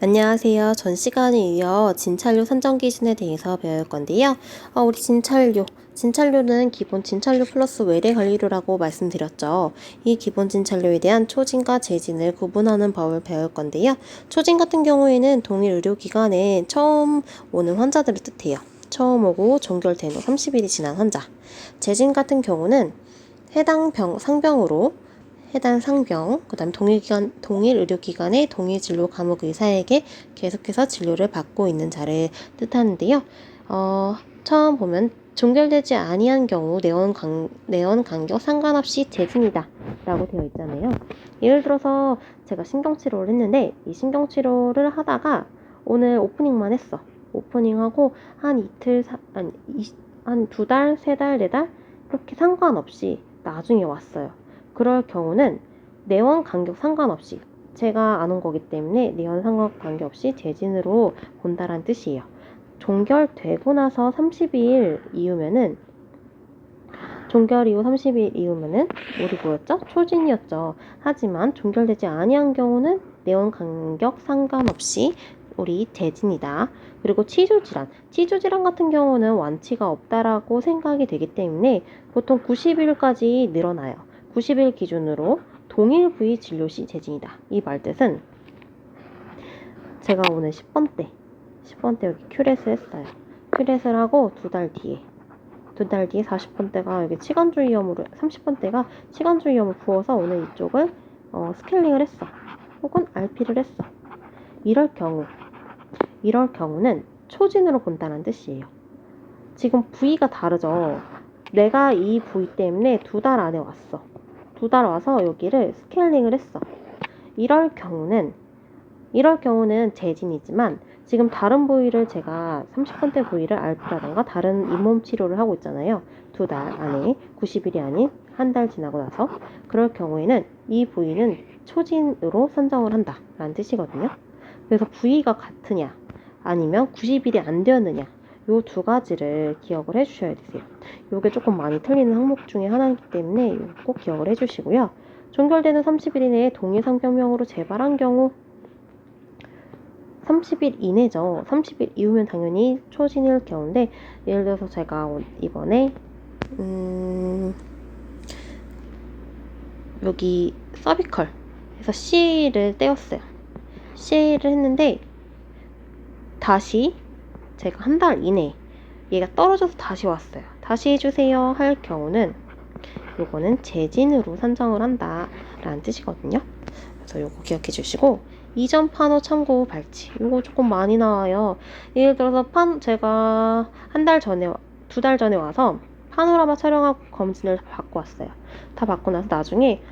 안녕하세요. 전 시간에 이어 진찰료 산정 기준에 대해서 배울 건데요. 우리 진찰료는 기본 진찰료 플러스 외래 관리료라고 말씀드렸죠. 이 기본 진찰료에 대한 초진과 재진을 구분하는 법을 배울 건데요. 초진 같은 경우에는 동일 의료기관에 처음 오는 환자들을 뜻해요. 처음 오고 종결된 후 30일이 지난 환자. 재진 같은 경우는 해당 상병으로 해당 상병, 그 다음에 동일 의료기관의 동일 진료 과목 의사에게 계속해서 진료를 받고 있는 자를 뜻하는데요. 처음 보면 종결되지 아니한 경우 내원 간격 상관없이 재진이다 라고 되어 있잖아요. 예를 들어서 제가 신경치료를 했는데 이 신경치료를 하다가 오늘 오프닝만 했어. 오프닝하고 한 이틀, 한 2달, 3달, 4달 이렇게 상관없이 나중에 왔어요. 그럴 경우는 내원 간격 상관없이 제가 안 온 거기 때문에 내원 상관 관계없이 재진으로 본다란 뜻이에요. 종결되고 나서 30일 이후면은 종결 이후 30일 이후면은 우리 뭐였죠? 초진이었죠. 하지만 종결되지 아니한 경우는 내원 간격 상관없이 우리 재진이다. 그리고 치주질환 같은 경우는 완치가 없다라고 생각이 되기 때문에 보통 90일까지 늘어나요. 90일 기준으로 동일 부위 진료 시 재진이다. 이 말뜻은 제가 오늘 10번 때 여기 큐렛을 했어요. 큐렛을 하고 2달 뒤에 40번 때가 여기 치관주의염으로 30번 때가 치관주의염을 부어서 오늘 이쪽을 스케일링을 했어. 혹은 RP를 했어. 이럴 경우는 초진으로 본다는 뜻이에요. 지금 부위가 다르죠. 내가 이 부위 때문에 2달 안에 왔어. 2달 와서 여기를 스케일링을 했어. 이럴 경우는 재진이지만 지금 다른 부위를 제가 30번대 부위를 RP라던가 다른 잇몸 치료를 하고 있잖아요. 2달 안에 90일이 아닌 한 달 지나고 나서 그럴 경우에는 이 부위는 초진으로 선정을 한다 라는 뜻이거든요. 그래서 부위가 같으냐 아니면 90일이 안 되었느냐 요 두 가지를 기억을 해주셔야 되세요. 요게 조금 많이 틀리는 항목 중에 하나이기 때문에 꼭 기억을 해주시고요. 종결되는 30일 이내에 동일 상병명으로 재발한 경우 30일 이내죠. 30일 이후면 당연히 초진일 경우인데 예를 들어서 제가 이번에 여기 서비컬 해서 C를 떼었어요. C를 했는데 다시 제가 한 달 이내 얘가 떨어져서 다시 왔어요. 다시 해주세요 할 경우는 요거는 재진으로 산정을 한다 라는 뜻이거든요. 그래서 요거 기억해 주시고 이전 판호 참고 발치 요거 조금 많이 나와요. 예를 들어서 제가 2달 전에 와서 파노라마 촬영하고 검진을 다 받고 왔어요. 다 받고 나서 나중에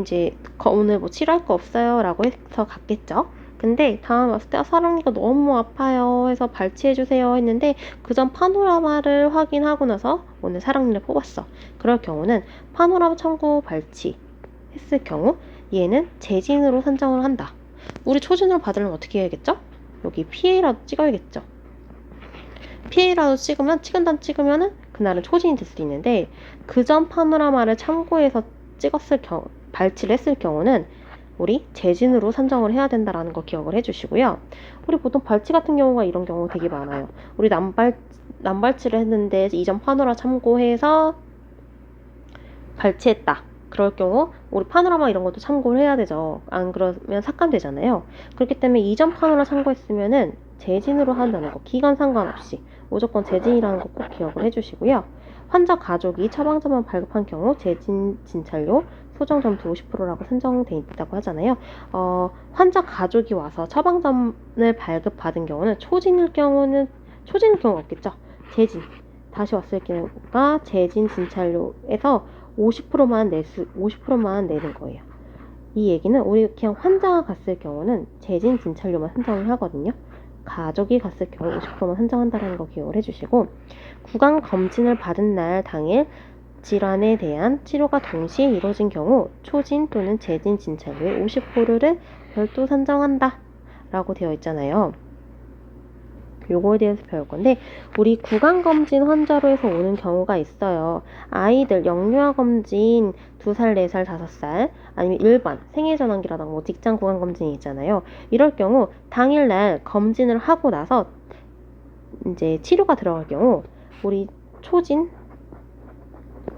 이제 오늘 뭐 치료할 거 없어요 라고 해서 갔겠죠. 근데 다음 왔을 때 사랑니가 너무 아파요 해서 발치해주세요 했는데 그 전 파노라마를 확인하고 나서 오늘 사랑니를 뽑았어. 그럴 경우는 파노라마 참고 발치 했을 경우 얘는 재진으로 산정을 한다. 우리 초진으로 받으려면 어떻게 해야겠죠? 여기 PA라도 찍어야겠죠. PA라도 찍으면은 그날은 초진이 될 수도 있는데 그 전 파노라마를 참고해서 발치를 했을 경우는 우리 재진으로 산정을 해야 된다라는 거 기억을 해주시고요. 우리 보통 발치 같은 경우가 이런 경우 되게 많아요. 우리 난발치를 했는데 이전 파노라 참고해서 발치했다. 그럴 경우 우리 파노라마 이런 것도 참고를 해야 되죠. 안 그러면 삭감되잖아요. 그렇기 때문에 이전 파노라 참고했으면은 재진으로 한다는 거 기간 상관없이 무조건 재진이라는 거 꼭 기억을 해주시고요. 환자 가족이 처방전만 발급한 경우 재진 진찰료 소정 점수 50%라고 산정돼 있다고 하잖아요. 환자 가족이 와서 처방전을 발급받은 경우는 초진일 경우 없겠죠. 재진 다시 왔을 경우가 재진 진찰료에서 50%만 내는 거예요. 이 얘기는 우리 그냥 환자가 갔을 경우는 재진 진찰료만 산정을 하거든요. 가족이 갔을 경우 50%만 산정한다는 거 기억을 해주시고 구강 검진을 받은 날 당일 질환에 대한 치료가 동시에 이루어진 경우 초진 또는 재진 진찰료의 50%를 별도 산정한다 라고 되어 있잖아요. 요거에 대해서 배울 건데, 우리 구강검진 환자로 해서 오는 경우가 있어요. 아이들 영유아검진 2살, 4살, 5살, 아니면 일반 생애전환기라던가 뭐 직장 구강검진이 있잖아요. 이럴 경우 당일날 검진을 하고 나서 이제 치료가 들어갈 경우 우리 초진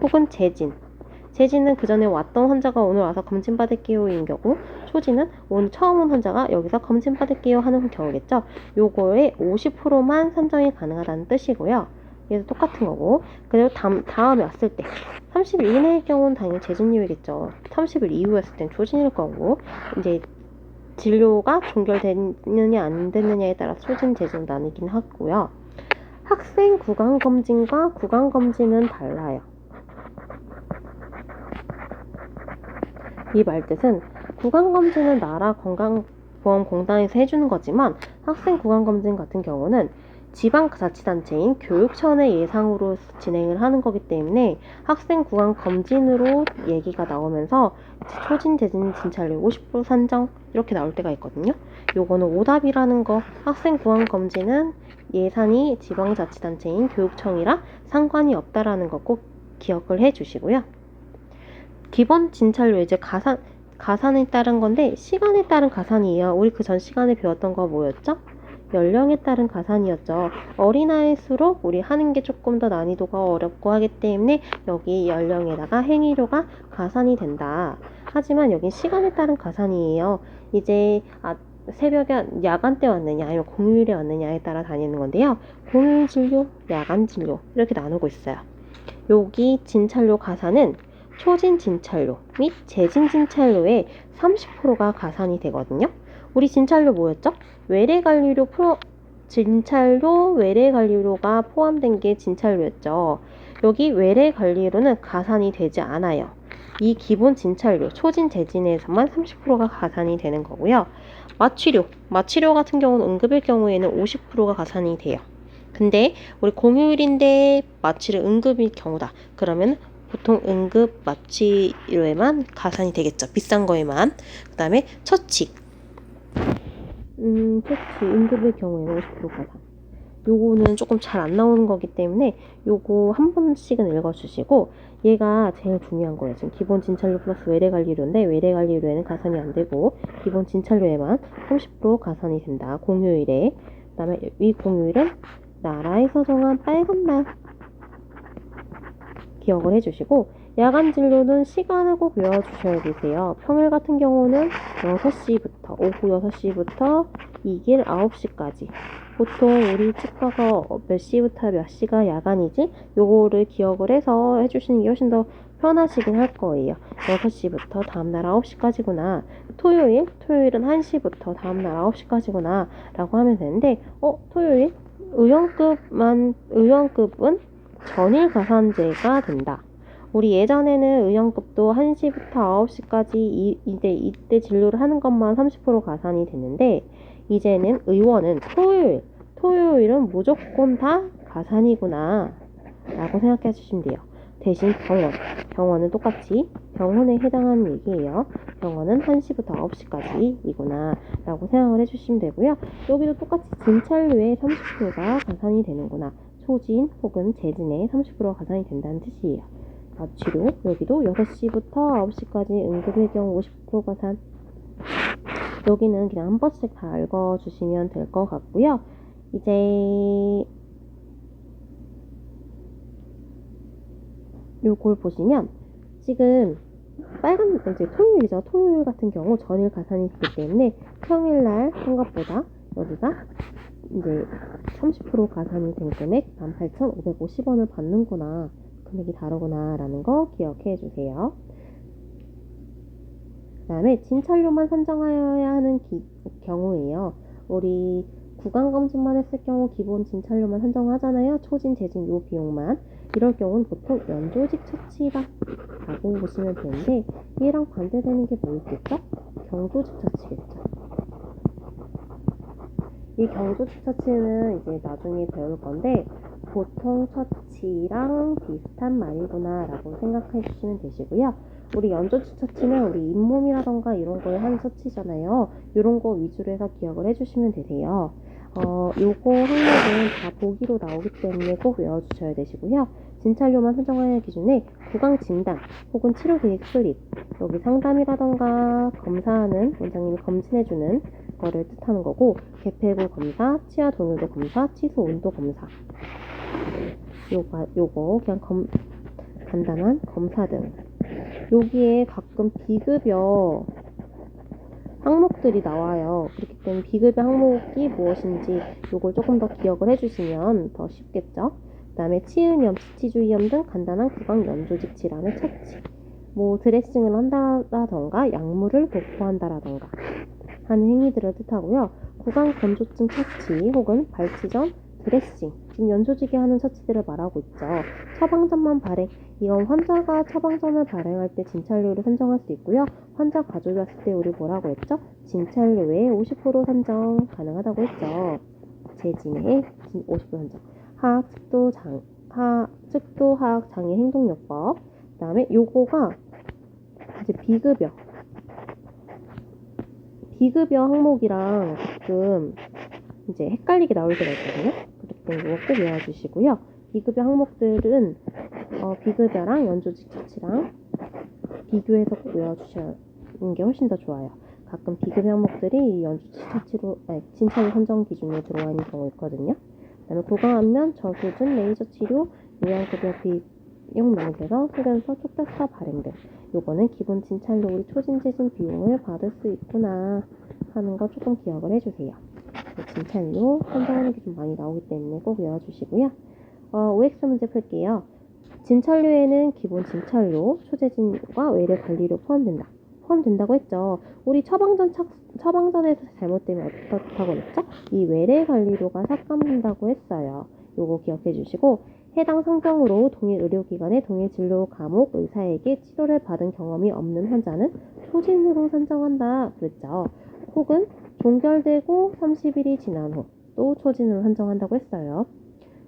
혹은 재진은 그 전에 왔던 환자가 오늘 와서 검진 받을게요인 경우, 초진은 오늘 처음 온 환자가 여기서 검진 받을게요 하는 경우겠죠. 요거에 50%만 산정이 가능하다는 뜻이고요. 얘도 똑같은 거고, 그리고 다음에 왔을 때 30일 이내의 경우는 당연히 재진료이겠죠. 30일 이후였을 땐 초진일 거고, 이제 진료가 종결됐느냐 안 됐느냐에 따라 초진, 재진 나뉘긴 하고요. 학생 구강검진과 구강검진은 달라요. 이 말뜻은 구강검진은 나라 건강보험공단에서 해주는 거지만, 학생 구강검진 같은 경우는 지방자치단체인 교육청의 예상으로 진행을 하는 거기 때문에 학생 구강검진으로 얘기가 나오면서 초진, 재진, 진찰료 50% 산정 이렇게 나올 때가 있거든요. 요거는 오답이라는 거, 학생 구강검진은 예산이 지방자치단체인 교육청이라 상관이 없다라는 거 꼭 기억을 해 주시고요. 기본 진찰료 이제 가산에 따른 건데, 시간에 따른 가산이에요. 우리 그 전 시간에 배웠던 거 뭐였죠? 연령에 따른 가산이었죠. 어린아이일수록 우리 하는 게 조금 더 난이도가 어렵고 하기 때문에 여기 연령에다가 행위료가 가산이 된다. 하지만 여긴 시간에 따른 가산이에요. 이제 새벽에 야간 때 왔느냐 아니면 공휴일에 왔느냐에 따라 다니는 건데요. 공휴일 진료, 야간 진료 이렇게 나누고 있어요. 여기 진찰료 가산은 초진 진찰료 및 재진 진찰료의 30%가 가산이 되거든요. 우리 진찰료 뭐였죠? 진찰료, 외래관리료가 포함된 게 진찰료였죠. 여기 외래관리료는 가산이 되지 않아요. 이 기본 진찰료, 초진, 재진에서만 30%가 가산이 되는 거고요. 마취료 같은 경우는 응급일 경우에는 50%가 가산이 돼요. 근데 우리 공휴일인데 마취를 응급일 경우다. 그러면 보통 응급 마취료에만 가산이 되겠죠. 비싼 거에만. 그 다음에 처치 응급일 경우에는 50% 가산. 요거는 조금 잘 안 나오는 거기 때문에 요거 한 번씩은 읽어주시고, 얘가 제일 중요한 거예요. 지금 기본 진찰료 플러스 외래관리료인데, 외래관리료에는 가산이 안 되고 기본 진찰료에만 30% 가산이 된다. 공휴일에. 그 다음에 이 공휴일은 나라에서 정한 빨간 날 기억을 해주시고, 야간 진료는 시간을 꼭 외워주셔야 되세요. 평일 같은 경우는 6시부터 오후 6시부터 이길 9시까지. 보통 우리 치과가 몇 시부터 몇 시가 야간이지? 요거를 기억을 해서 해주시는 게 훨씬 더 편하시긴 할 거예요. 6시부터 다음날 9시까지구나. 토요일은 1시부터 다음날 9시까지구나 라고 하면 되는데, 토요일? 의원급은 전일 가산제가 된다. 우리 예전에는 의원급도 1시부터 9시까지 이때 진료를 하는 것만 30% 가산이 됐는데, 이제는 의원은 토요일은 무조건 다 가산이구나 라고 생각해 주시면 돼요. 대신 병원은 똑같이 병원에 해당하는 얘기예요. 병원은 1시부터 9시까지 이구나 라고 생각을 해주시면 되고요. 여기도 똑같이 진찰료에 30%가 가산이 되는구나. 초진 혹은 재진에 30%가 가산이 된다는 뜻이에요. 마취료 여기도 6시부터 9시까지 응급일 경우 50% 가산. 여기는 그냥 한 번씩 다 읽어주시면 될 것 같고요. 이제 요걸 보시면 지금 이제 토요일이죠. 토요일 같은 경우 전일 가산이 있기 때문에 평일날 생각보다 여기가 이제 30% 가산이 된 금액 18,550원을 받는구나. 금액이 다르구나 라는 거 기억해 주세요. 그 다음에 진찰료만 산정하여야 하는 경우예요. 우리 구강검진만 했을 경우 기본 진찰료만 산정하잖아요. 초진, 재진 요 비용만. 이럴 경우는 보통 연조직 처치다 라고 보시면 되는데, 얘랑 반대되는 게 뭐 있겠죠? 경조직 처치겠죠. 이 경조직 처치는 이제 나중에 배울 건데, 보통 처치랑 비슷한 말이구나 라고 생각해 주시면 되시고요. 우리 연조직 처치는 우리 잇몸이라던가 이런 거에 하는 처치잖아요. 이런 거 위주로 해서 기억을 해주시면 되세요. 요거 항목은 다 보기로 나오기 때문에 꼭 외워주셔야 되시고요. 진찰료만 선정하는 기준에 구강 진단 혹은 치료 계획 수립, 여기 상담이라던가 검사하는 원장님이 검진해주는 거를 뜻하는 거고, 개폐구 검사, 치아 동요도 검사, 치수 온도 검사, 요거 그냥 간단한 검사 등. 여기에 가끔 비급여 항목들이 나와요. 그렇기 때문에 비급여 항목이 무엇인지 요걸 조금 더 기억을 해주시면 더 쉽겠죠. 그 다음에 치은염, 지치주의염 등 간단한 구강 연조직 질환을 처치, 뭐 드레싱을 한다라던가 약물을 도포한다라던가 하는 행위들을 뜻하고요. 구강 건조증 처치 혹은 발치 전 드레싱, 지금 연소지게 하는 처치들을 말하고 있죠. 처방전만 발행, 이건 환자가 처방전을 발행할 때 진찰료를 선정할 수 있고요. 환자 가족이 왔을 때 우리 뭐라고 했죠? 진찰료의 50% 선정 가능하다고 했죠. 재진의 50% 선정. 측도 하악 장애 행동요법. 그 다음에 요거가 이제 비급여 항목이랑 가끔 이제 헷갈리게 나올 때가 있거든요. 그렇기 때문에 이거 꼭 외워주시고요. 비급여 항목들은 비급여랑 연조직 처치랑 비교해서 꼭 외워주시는 게 훨씬 더 좋아요. 가끔 비급여 항목들이 연조직 처치로 진찰 선정 기준에 들어와 있는 경우 있거든요. 그 다음에 구강안면, 저수준, 레이저 치료, 요양급여 비용 명세서, 소견서, 촉탁서 발행 등. 요거는 기본 진찰로 우리 초진제진 비용을 받을 수 있구나 하는 거 조금 기억을 해주세요. 진찰료 선정하는 게 좀 많이 나오기 때문에 꼭 외워주시고요. OX 문제 풀게요. 진찰료에는 기본 진찰료, 초재진과 외래 관리료 포함된다고 했죠. 우리 처방전에서 잘못되면 어떻다고 했죠? 이 외래 관리료가 삭감된다고 했어요. 요거 기억해 주시고, 해당 상병으로 동일 의료기관의 동일 진료 과목 의사에게 치료를 받은 경험이 없는 환자는 초진으로 선정한다 그랬죠. 혹은 종결되고 30일이 지난 후 또 초진으로 선정한다고 했어요.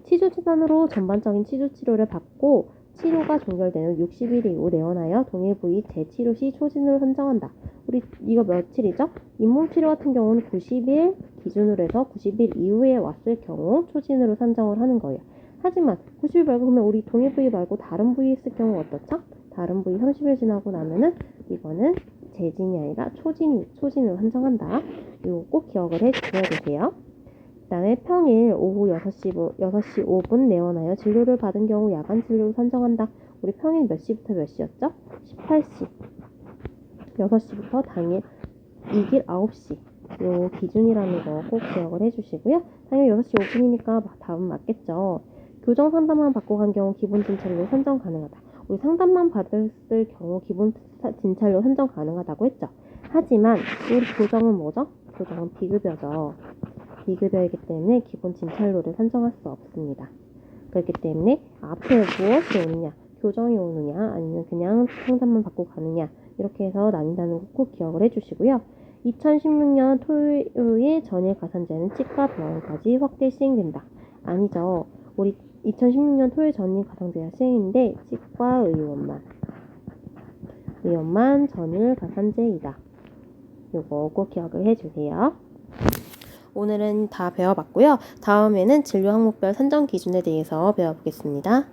치주진단으로 전반적인 치주치료를 받고 치료가 종결된 후 60일 이후 내원하여 동일 부위 재치료 시 초진으로 선정한다. 우리 이거 며칠이죠? 잇몸치료 같은 경우는 90일 기준으로 해서 90일 이후에 왔을 경우 초진으로 선정을 하는 거예요. 하지만 90일 말고 그러면 우리 동일 부위 말고 다른 부위 있을 경우 어떻죠? 다른 부위 30일 지나고 나면은 이거는 재진이 아니라 초진으로 선정한다. 이거 꼭 기억을 해주셔야 되세요. 그 다음에 평일 오후 6시 5분 내원하여 진료를 받은 경우 야간 진료를 선정한다. 우리 평일 몇 시부터 몇 시였죠? 18시. 6시부터 당일 이길 9시. 요 기준이라는 거 꼭 기억을 해주시고요. 당일 6시 5분이니까 답은 맞겠죠. 교정 상담만 받고 간 경우 기본 진찰료 선정 가능하다. 우리 상담만 받았을 경우 기본 진찰료 선정 가능하다고 했죠. 하지만 우리 교정은 뭐죠? 교정은 비급여죠. 비급여이기 때문에 기본 진찰료를 선정할 수 없습니다. 그렇기 때문에 앞에 무엇이 오느냐, 교정이 오느냐, 아니면 그냥 상담만 받고 가느냐, 이렇게 해서 나뉜다는 거 꼭 기억을 해주시고요. 2016년 토요일 전일 가산제는 치과 병원까지 확대 시행된다. 아니죠. 우리 2016년 토요일 전일 가산제가 시행인데 치과 의원만 전일 가산제이다. 요거 꼭 기억을 해주세요. 오늘은 다 배워봤고요. 다음에는 진료 항목별 선정 기준에 대해서 배워보겠습니다.